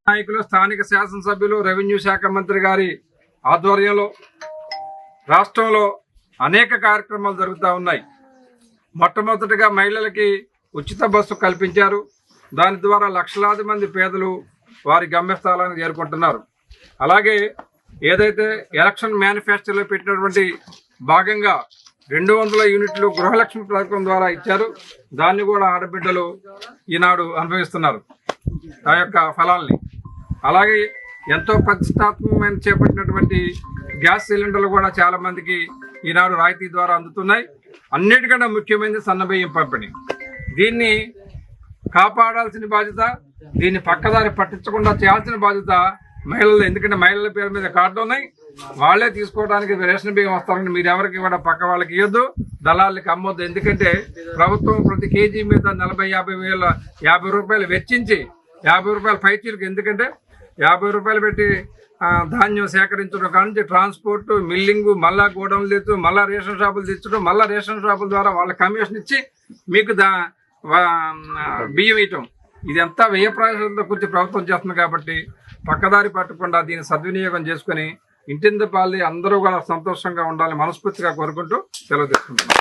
నాయకులు, స్థానిక శాసనసభ్యులు, రెవెన్యూ శాఖ మంత్రి గారి ఆధ్వర్యంలో రాష్ట్రంలో అనేక కార్యక్రమాలు జరుగుతూ ఉన్నాయి. మొట్టమొదటిగా మహిళలకి ఉచిత బస్సు కల్పించారు. దాని ద్వారా లక్షలాది మంది పేదలు వారి గమ్యస్థానానికి చేరుకుంటున్నారు. అలాగే ఏదైతే ఎలక్షన్ మేనిఫెస్టోలో పెట్టినటువంటి భాగంగా 200 యూనిట్లు గృహలక్ష్మి పథకం ద్వారా ఇచ్చారు. దాన్ని కూడా ఆడబిడ్డలు ఈనాడు అనుభవిస్తున్నారు ఆ యొక్క ఫలాల్ని. అలాగే ఎంతో ప్రతిష్టాత్మకమైన చేపట్టినటువంటి గ్యాస్ సిలిండర్లు కూడా చాలా మందికి ఈనాడు రాయితీ ద్వారా అందుతున్నాయి. అన్నిటికంటే ముఖ్యమైనది సన్నబియ్యం పంపిణీ. దీన్ని కాపాడాల్సిన బాధ్యత, దీన్ని పక్కదారి పట్టించకుండా చేయాల్సిన బాధ్యత మహిళలు. ఎందుకంటే మహిళల పేరు మీద కార్డు ఉన్నాయి, వాళ్లే తీసుకోవడానికి రేషన్ బియ్యం వస్తారని మీరు ఎవరికి కూడా పక్క వాళ్ళకి ఇవ్వద్దు, దళాలకి అమ్మొద్దు. ఎందుకంటే ప్రభుత్వం ప్రతి కేజీ మీద 40-50 రూపాయలు వెచ్చించి 50 రూపాయల పైచీలకు, ఎందుకంటే 50 రూపాయలు పెట్టి ధాన్యం సేకరించడం కానీ ట్రాన్స్పోర్ట్, మిల్లింగ్, మళ్ళా గోడౌన్లు తెచ్చు, మళ్ళా రేషన్ షాపులు తెచ్చడం, మళ్ళా రేషన్ షాపుల ద్వారా వాళ్ళ కమిషన్ ఇచ్చి మీకు బియ్యం ఇవ్వటం, ఇదంతా వ్యయ ప్రయాసంతో కూర్చి ప్రభుత్వం చేస్తుంది. కాబట్టి పక్కదారి పట్టకుండా దీన్ని సద్వినియోగం చేసుకుని ఇంటింటి పాలి అందరూ కూడా సంతోషంగా ఉండాలని మనస్ఫూర్తిగా కోరుకుంటూ సెలవు తీసుకుంటున్నాం.